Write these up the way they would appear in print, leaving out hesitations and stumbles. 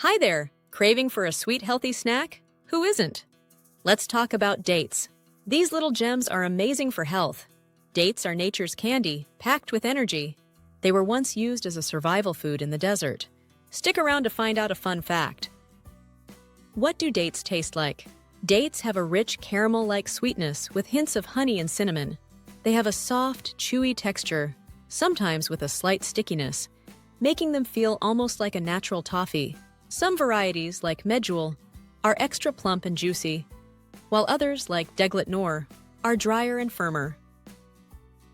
Hi there! Craving for a sweet, healthy snack? Who isn't? Let's talk about dates. These little gems are amazing for health. Dates are nature's candy, packed with energy. They were once used as a survival food in the desert. Stick around to find out a fun fact. What do dates taste like? Dates have a rich caramel-like sweetness with hints of honey and cinnamon. They have a soft, chewy texture, sometimes with a slight stickiness, making them feel almost like a natural toffee. Some varieties, like medjool, are extra plump and juicy, while others, like deglet noor, are drier and firmer.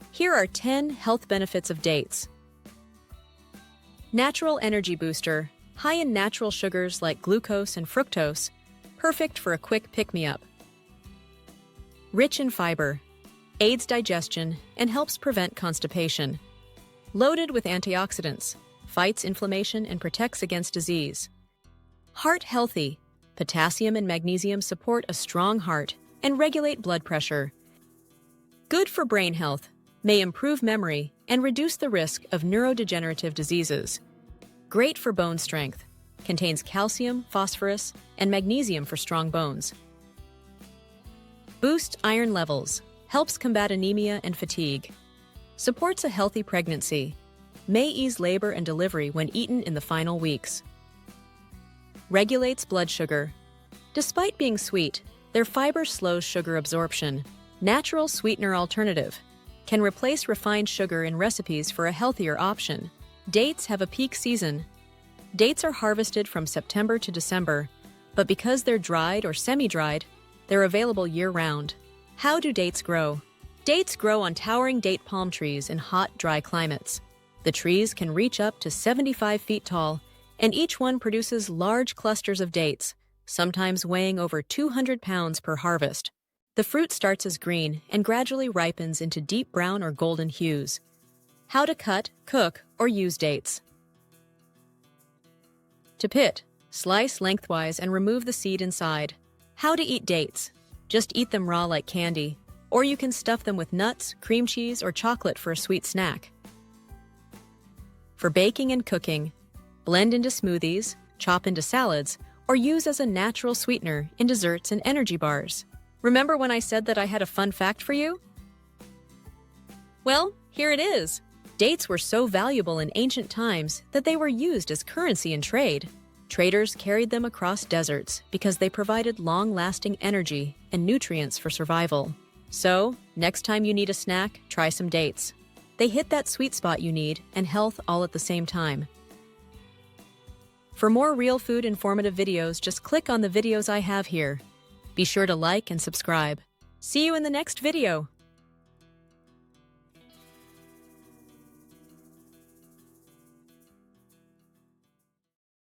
Here are 10 health benefits of dates. Natural energy booster, high in natural sugars like glucose and fructose, perfect for a quick pick-me-up. Rich in fiber, aids digestion and helps prevent constipation. Loaded with antioxidants, fights inflammation and protects against disease. Heart healthy, potassium and magnesium support a strong heart and regulate blood pressure. Good for brain health, may improve memory and reduce the risk of neurodegenerative diseases. Great for bone strength, contains calcium, phosphorus, and magnesium for strong bones. Boost iron levels, helps combat anemia and fatigue. Supports a healthy pregnancy, may ease labor and delivery when eaten in the final weeks. Regulates blood sugar. Despite being sweet, their fiber slows sugar absorption. Natural sweetener alternative. Can replace refined sugar in recipes for a healthier option. Dates have a peak season. Dates are harvested from September to December, but because they're dried or semi-dried, they're available year-round. How do dates grow? Dates grow on towering date palm trees in hot, dry climates. The trees can reach up to 75 feet tall, and each one produces large clusters of dates, sometimes weighing over 200 pounds per harvest. The fruit starts as green and gradually ripens into deep brown or golden hues. How to cut, cook, or use dates. To pit, slice lengthwise and remove the seed inside. How to eat dates. Just eat them raw like candy, or you can stuff them with nuts, cream cheese, or chocolate for a sweet snack. For baking and cooking, blend into smoothies, chop into salads, or use as a natural sweetener in desserts and energy bars. Remember when I said that I had a fun fact for you? Well, here it is. Dates were so valuable in ancient times that they were used as currency in trade. Traders carried them across deserts because they provided long-lasting energy and nutrients for survival. So, next time you need a snack, try some dates. They hit that sweet spot you need and health all at the same time. For more real food informative videos, just click on the videos I have here. Be sure to like and subscribe. See you in the next video.